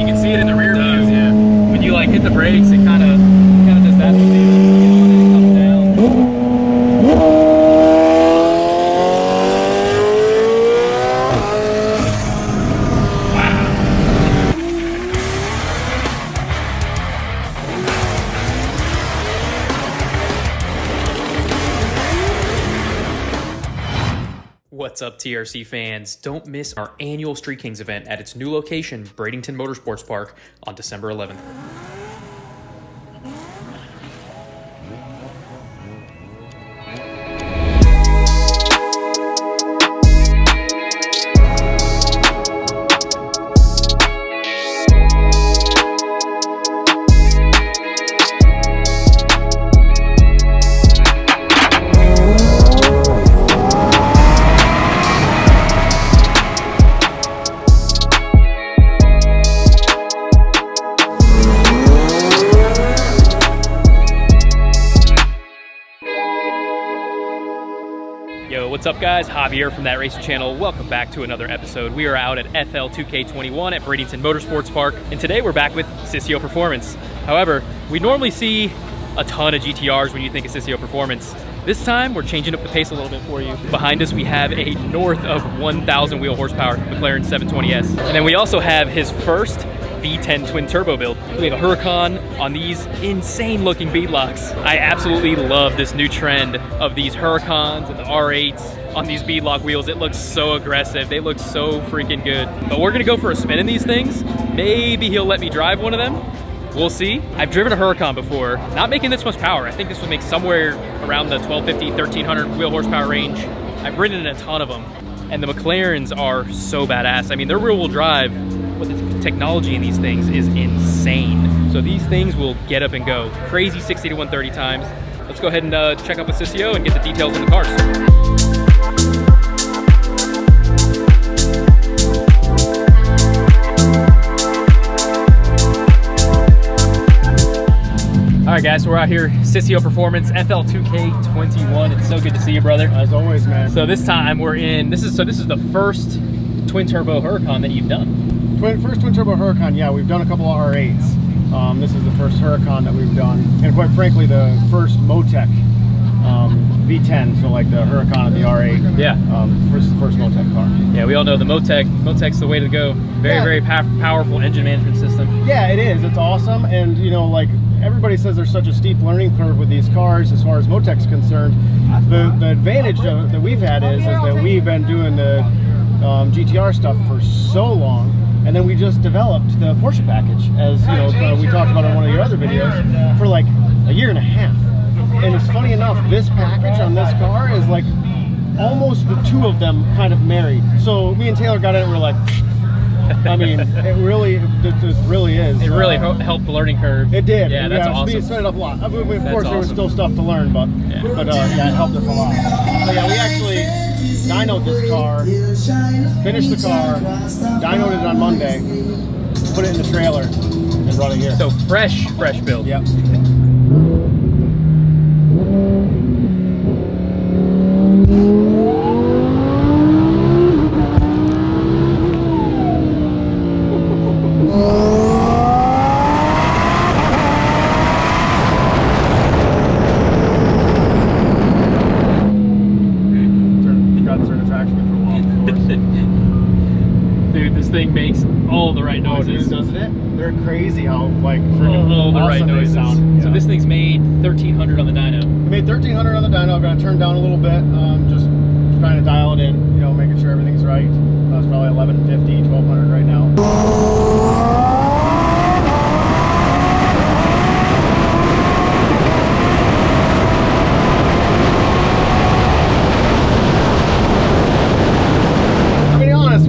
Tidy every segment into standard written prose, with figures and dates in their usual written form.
You can see it in the rear views. Yeah. When you like hit the brakes, it kind of does that. It comes down. What's up, TRC fans? Don't miss our annual Street Kings event at its new location, Bradenton Motorsports Park, on December 11th. Yo, what's up guys? Javier from That Racing Channel. Welcome back to another episode. We are out at FL 2K21 at Bradenton Motorsports Park, and today we're back with Cicio Performance. However, we normally see a ton of GTRs when you think of Cicio Performance. This time, we're changing up the pace a little bit for you. Behind us, we have a north of 1,000 wheel horsepower McLaren 720s. And then we also have his first V10 twin turbo build. We have a Huracan on these insane looking beadlocks. I absolutely love this new trend of these Huracans and the R8s on these beadlock wheels. It looks so aggressive. They look so freaking good. But we're gonna go for a spin in these things. Maybe he'll let me drive one of them. We'll see. I've driven a Huracan before, not making this much power. I think this would make somewhere around the 1250, 1300 wheel horsepower range. I've ridden in a ton of them. And the McLarens are so badass. I mean, they're rear wheel drive, but the technology in these things is insane. So these things will get up and go. Crazy 60 to 130 times. Let's go ahead and check out with Cicio and get the details on the cars. All right guys, so we're out here, Cicio Performance, FL 2K21. It's so good to see you, brother. As always, man. So this time we're in, this is the first twin turbo Huracan that you've done. First twin turbo Huracan, yeah, we've done a couple of R8s. This is the first Huracan that we've done, and quite frankly, the first Motec V10. So like the Huracan and the R8. Yeah. First Motec car. Yeah, we all know the Motec's the way to go. Very powerful engine management system. Yeah, it is. It's awesome, and you know, like everybody says, there's such a steep learning curve with these cars as far as Motec's concerned. The advantage that we've had is that we've been doing the GTR stuff for so long. And then we just developed the Porsche package, as you know, we talked about in one of your other videos, for like a year and a half. And it's funny enough, this package on this car is like almost the two of them kind of married. So me and Taylor got in and we're like, I mean, it really is. It really helped the learning curve. It did. Yeah, that's awesome. We sped it up a lot. I mean, of that's course, there was still stuff to learn, but yeah, it helped us a lot. So yeah, we actually dynoed this car, finished the car, dynoed it on Monday, put it in the trailer, and brought it here. So fresh build. Yep. Dude, this thing makes all the right noises. Oh, dude, doesn't it? They're crazy how like freaking all the right noises. Sound. So yeah. this thing's made 1300 on the dyno. We made 1300 on the dyno. I'm gonna turn down a little bit, just trying to dial it in, you know, making sure everything's right. It's probably 1150, 1200 right now.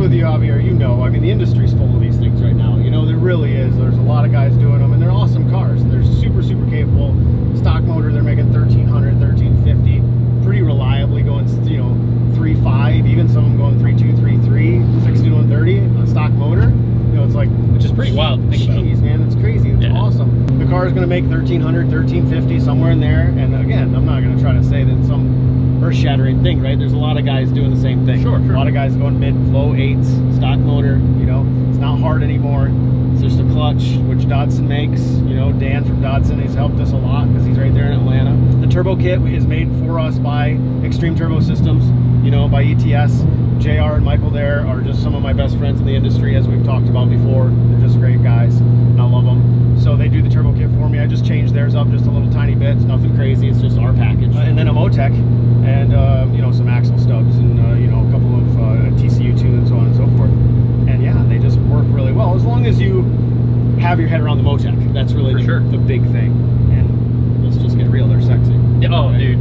With you, Javier, you know, I mean, the industry's full of these things right now. You know, there really is. There's a lot of guys doing them, and they're awesome cars. And they're super capable. Stock motor, they're making 1300, 1350, pretty reliably going, you know, 3.5, even some of them going 3.2, 3.3, 60 to 130 on a stock motor. You know, it's like, which is pretty wild to think about. Jeez, man, it's crazy. It's awesome. The car is going to make 1300, 1350, somewhere in there. And again, I'm not going to try to say that some earth-shattering thing, right? There's a lot of guys doing the same thing. Sure. A lot of guys going mid, low 8s, stock motor, you know. It's not hard anymore. It's just a clutch, which Dodson makes. You know, Dan from Dodson, he's helped us a lot because he's right there in Atlanta. The turbo kit is made for us by Extreme Turbo Systems, you know, by ETS. JR and Michael there are just some of my best friends in the industry, as we've talked about before. They're just great guys, and I love them. So they do the turbo kit for me. I just changed theirs up just a little tiny bit. It's nothing crazy. It's just our package. And then a Motec, and you know, some axle stubs, and you know, a couple of TCU tunes, so on and so forth. And yeah, they just work really well as long as you have your head around the Motec. That's really the big thing. And let's just get real, they're sexy. Oh, right? Dude,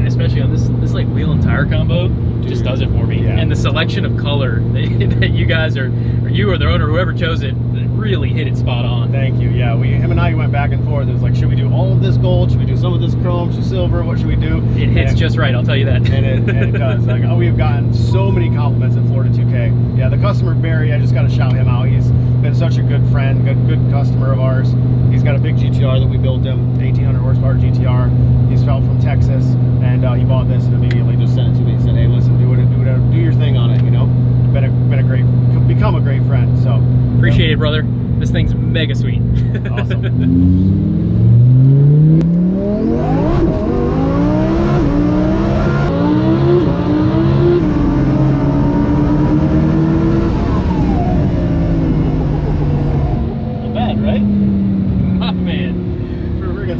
especially on this like wheel and tire combo, just does it for me. Yeah. And the selection of color that you guys or you or the owner, whoever chose it, really hit it spot on. Thank you. Yeah, him and I went back and forth. It was like, should we do all of this gold? Should we do some of this chrome, some silver? What should we do? It hits just right, I'll tell you that. And it does. Like, oh, we've gotten so many compliments at Florida 2K. Yeah, the customer Barry, I just got to shout him out. He's been such a good friend, good customer of ours. He's got a big GTR that we built him, 1800 horsepower GTR. He's felt from Texas, and he bought this and immediately just sent it to me. He said, hey, listen, do your thing on it. You know, become a great friend. So appreciate it, brother. This thing's mega sweet. Awesome.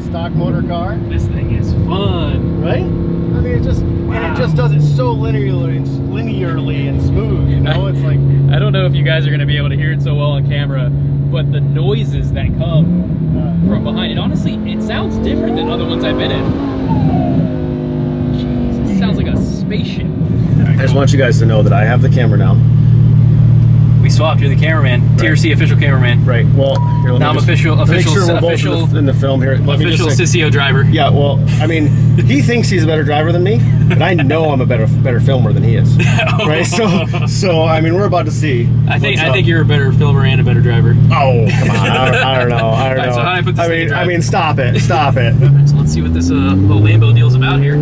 Stock motor car. This thing is fun, right? I mean, it just does it so linearly and smooth. You know, it's like, I don't know if you guys are going to be able to hear it so well on camera, but the noises that come from behind it, honestly, it sounds different than other ones I've been in. Jeez, it sounds like a spaceship. I just want you guys to know that I have the camera now. We swapped. You're the cameraman, TRC official cameraman. Right. Well, here, now I'm official in the film here. Official Cicio driver. Yeah. Well, I mean, he thinks he's a better driver than me, but I know I'm a better filmer than he is. Right. So I mean, we're about to see. I think you're a better filmer and a better driver. Oh, come on. I don't know. So how do I put this I mean, stop it. So let's see what this little Lambo deal's about here.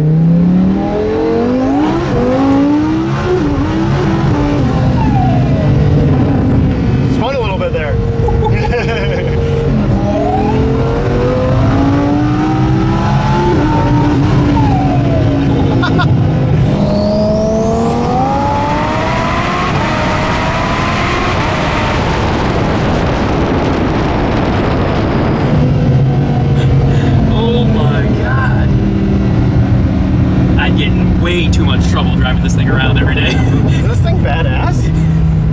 Trouble driving this thing around every day. Is this thing badass?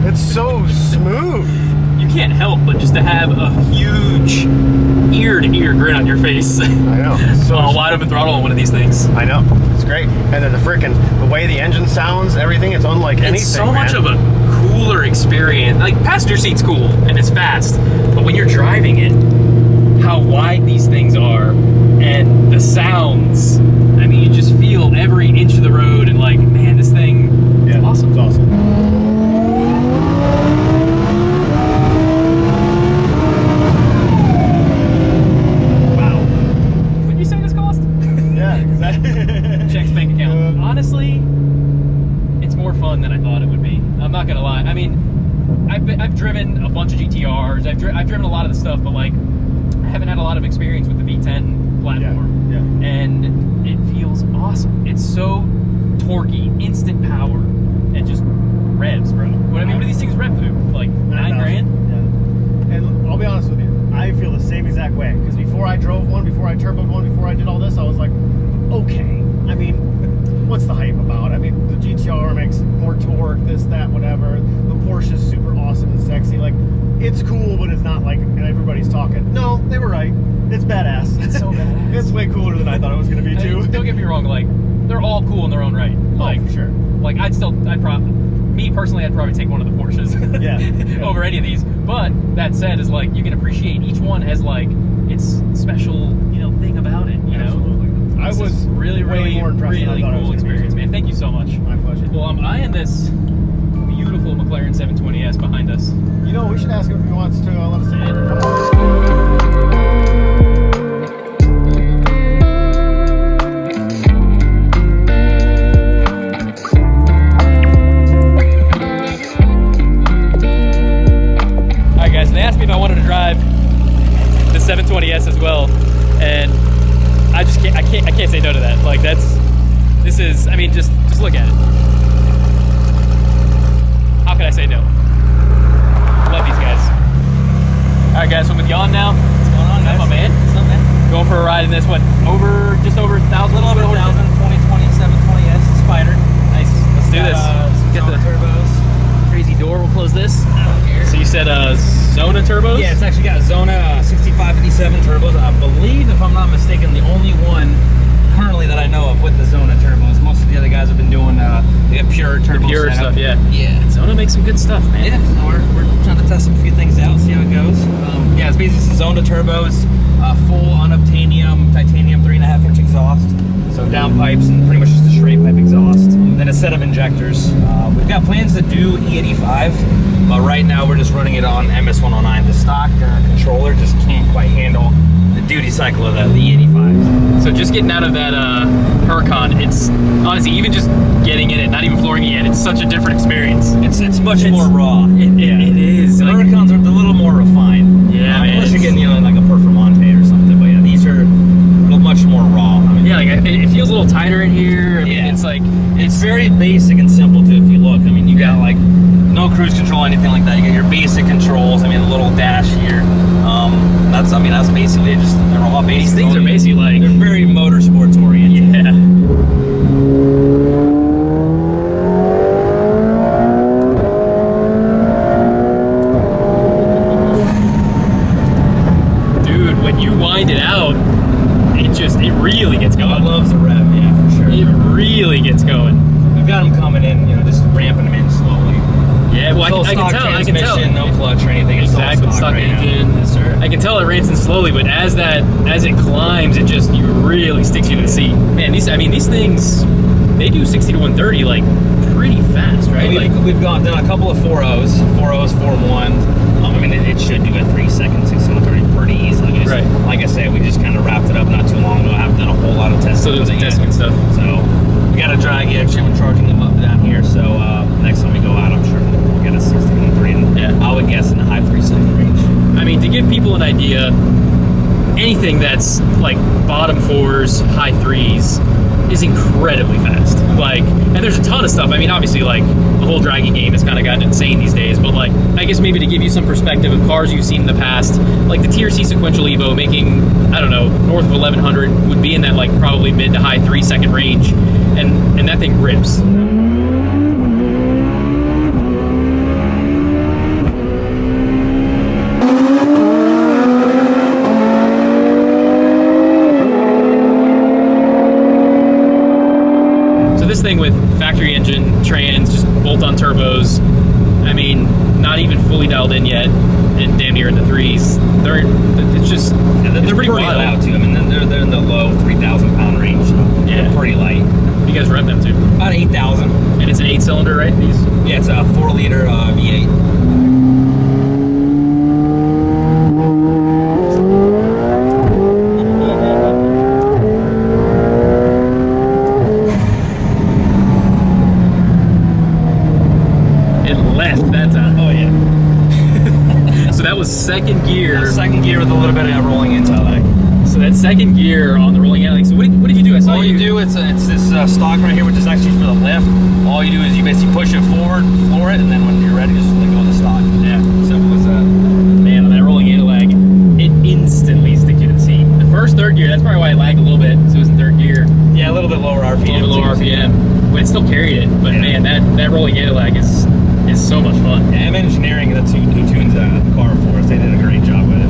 It's so smooth. You can't help but just to have a huge ear-to-ear grin on your face. I know. So wide open throttle on one of these things. I know. It's great. And then the way the engine sounds, everything, it's unlike anything. It's so much of a cooler experience. Like, passenger seat's cool and it's fast, but when you're driving it, how wide these things are and the sounds, I mean, you just feel every inch of the road and like, man, this thing is awesome. It's awesome. Wow. Would you say this cost? Yeah, exactly. Check's bank account. Honestly, it's more fun than I thought it would be. I'm not gonna lie. I mean, I've driven a bunch of GTRs. I've driven a lot of the stuff, but like, I haven't had a lot of experience with the V10 platform. Yeah. And it feels awesome. It's so torquey, instant power, and just revs, bro. What do these things rev through? Like 9 grand? Yeah. And I'll be honest with you, I feel the same exact way. Because before I drove one, before I turboed one, before I did all this, I was like, okay. I mean, what's the hype about? I mean, the GTR makes more torque, this, that, whatever. The Porsche is super awesome and sexy. Like, it's cool, but it's not like everybody's talking. No, they were right. It's badass. It's so badass. It's way cooler than I thought it was going to be, too. Don't get me wrong, like, they're all cool in their own right. Like, for sure. Like, me personally, I'd probably take one of the Porsches over any of these. But that said, is like, you can appreciate each one has like its special, thing about it, you know? I was really more impressed than I thought it cool was experience, man. Thank you so much. My pleasure. Well, I'm eyeing this beautiful McLaren 720s behind us. You know, we should ask him if he wants to let us in. asked me if I wanted to drive the 720s as well, and I can't say no to that. Like this is, I mean, just look at it. How could I say no? Love these guys. All right, guys, so I'm with Jan now. What's going on, guys? My man. What's up, man? Going for a ride in this one. Just over 1,000. A little over 1,000. 2020 720s Spider. Nice. Let's do this. Get the turbos. Crazy door. We'll close this. So you said Zona turbos? Yeah, it's actually got Zona 6557 turbos. I believe, if I'm not mistaken, the only one currently that I know of with the Zona turbos. Most of the other guys have been doing they got pure turbo Pure setup. stuff, yeah. Yeah. Zona makes some good stuff, man. Yeah, so we're trying to test a few things out, see how it goes. Yeah, it's basically some Zona turbos, full unobtainium titanium 3.5-inch exhaust. So downpipes and pretty much just a straight pipe exhaust. Then a set of injectors. We've got plans to do E85, but right now we're just running it on MS109. The stock controller just can't quite handle the duty cycle of the E85s. So just getting out of that Huracan, it's honestly, even just getting in it, not even flooring it yet, it's such a different experience. It's much more raw. It is. The Like, Huracans are a little more refined. Yeah, man, unless you're getting like a Performante or something. But yeah, these are a little much more raw. I mean, yeah, like it feels a little tighter in here. I mean, Yeah. it's like it's very basic and simple too. If you look, I mean, you got like no cruise control, anything like that. You got your basic controls. I mean, a little dash here. That's basically just they're all basic. These things are basically like they're very motorsports oriented. Yeah. Dude, when you wind it out, it really gets going. I love the rev, yeah, for sure. It really gets going. We've got them coming in, just ramping them in slowly. Yeah, well, I can tell. Transmission, no clutch or anything. It's Exactly, all stock right engine. Yes, sir. I can tell it ramps in slowly, but as it climbs, it really sticks you to the seat. Man, these things, they do 60 to 130 like pretty fast, right? We've done a couple of 4.0s, 4.1s. I mean, it should do a 3-second 60 to 130 pretty easily. Right. Like I said, we just kind of wrapped it up not too long ago. I haven't done a whole lot of testing. So there's with it yet. testing and stuff. So we got to drag it. Actually, I'm charging them up down here. So next time we go out, I'm sure we'll get a 60 to 130. Yeah. I would guess in the high 3-second range. I mean, to give people an idea, anything that's like bottom fours, high threes is incredibly fast. And there's a ton of stuff. I mean, obviously, like, the whole dragging game has kind of gotten insane these days, but like, I guess maybe to give you some perspective of cars you've seen in the past, like the TRC sequential Evo making, I don't know, north of 1100 would be in that like probably mid to high 3-second range, and that thing rips. This thing with factory engine, trans, just bolt-on turbos, I mean, not even fully dialed in yet, and damn near in the threes. They're pretty loud too. I mean, they're in the low 3,000 pound range. So Yeah. They're pretty light. You guys rev them too? About 8,000. And it's an 8-cylinder, right? These? Yeah, it's a 4-liter V8. Second gear. Second gear with a little bit of rolling intellect. So that second gear on the rolling intellect. So what did you do? I saw all you do, it's this stock right here, which is actually for the lift. All you do is you basically push it forward, floor it, and then when you're ready, just let go of the stock. Yeah. Simple as that. Man, on that rolling intellect, it instantly sticks you to the seat. The first third gear, that's probably why I lagged a little bit. So it was in third gear. Yeah, a little bit lower RPM. A little bit lower RPM, but it still carried it. But man, that rolling intellect is so much fun. Yeah, M Engineering, that's who tunes the car for us. They did a great job with it.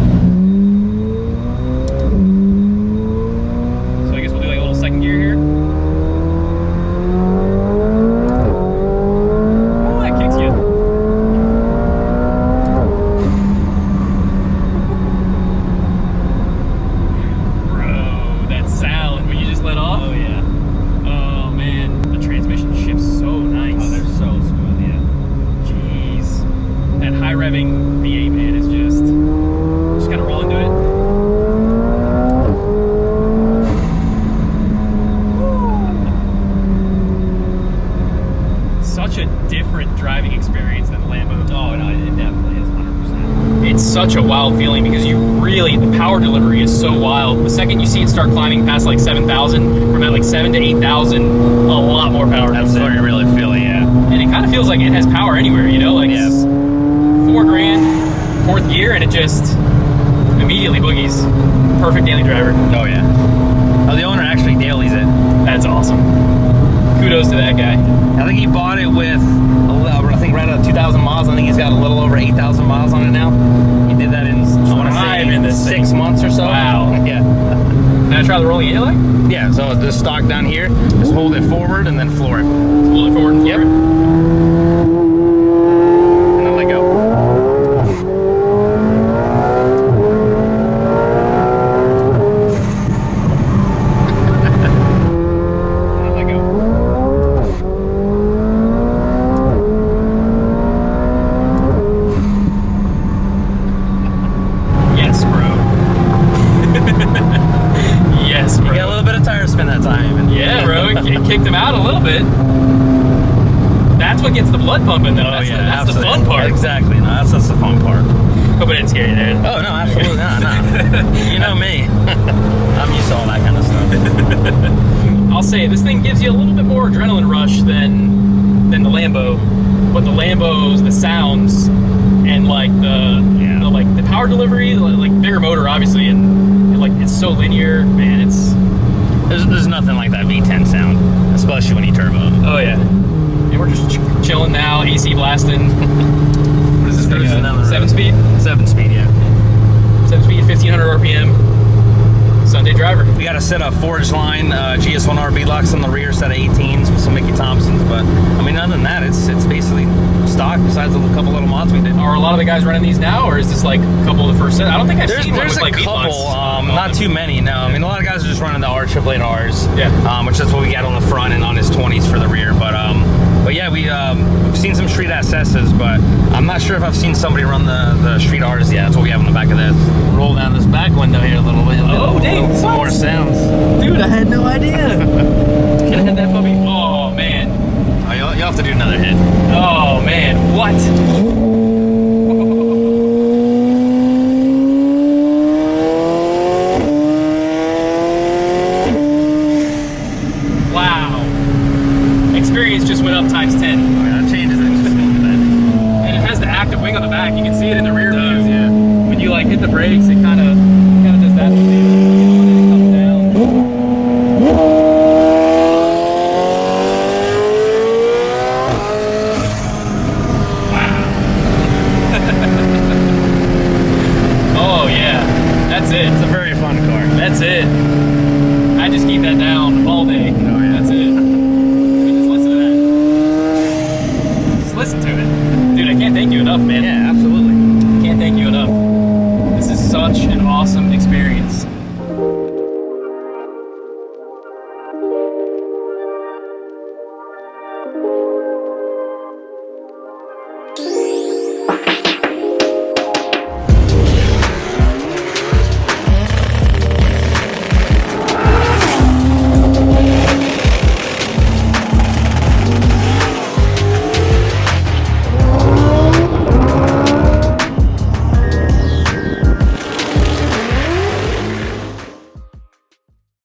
So I guess we'll do like a little second gear here. Oh, that kicks you. Bro, that sound when you just let off. Oh yeah. Oh man, the transmission shifts so nice. Oh, they're so smooth, yeah. Jeez. a wild feeling because the power delivery is so wild. The second you see it start climbing past like 7,000, from at like 7 to 8,000, a lot more power. That's what you really feel, yeah. And it kind of feels like it has power anywhere, you know? Like, yes. it's $4,000, fourth gear, and it just immediately boogies. Perfect daily driver. Oh, yeah. Oh, the owner actually dailies it. That's awesome. Kudos to that guy. I think he bought it with, I think right at 2,000 miles. I think he's got a little over 8,000 miles on it now. He did that in, I want to say, 6 months or so. Wow. Yeah. Can I try the rolling in leg? Yeah, so this stock down here, just hold it forward and then floor it. Hold it forward and floor it? And then let go. Kicked him out a little bit. That's what gets the blood pumping, though. That's the fun part. Exactly. No, that's the fun part. Hope I didn't scare you there. Oh, no, absolutely not. No. You know me. I'm used to all that kind of stuff. I'll say, this thing gives you a little bit more adrenaline rush than the Lambo. But the Lambos, the sounds, and like the power delivery, like bigger motor, obviously, and like it's so linear, man, it's... There's nothing like that V10 sound, especially when you turbo. Oh yeah. And we're just chilling now, AC blasting. What is this thing? 7-speed? 7-speed, yeah. 7-speed, 1,500 RPM. Sunday driver. We got a set of forage line GS1R beadlocks on the rear, set of 18s with some Mickey Thompsons, but I mean, other than that, it's basically stock besides a couple little mods we did. Are a lot of the guys running these now, or is this like a couple of the first set? I don't think I've seen one with like couple, not too many, no. I mean, a lot of guys are just running the R888Rs, yeah. Which that's what we got on the front and on his 20s for the rear, but yeah, we've seen some street SS's, but I'm not sure if I've seen somebody run the street R's yet. That's what we have on the back of this. Roll down this back window here a little bit. Oh, dang. Some more sounds. Dude, I had no idea. Can I hit that puppy? Oh, man. Oh, you'll have to do another hit. Oh, man. What? Wow. Experience just went up times 10. I mean, that changes it just a little bit. And it has the active wing on the back. You can see it in the rear view. Yeah. When you like hit the brakes, it kind of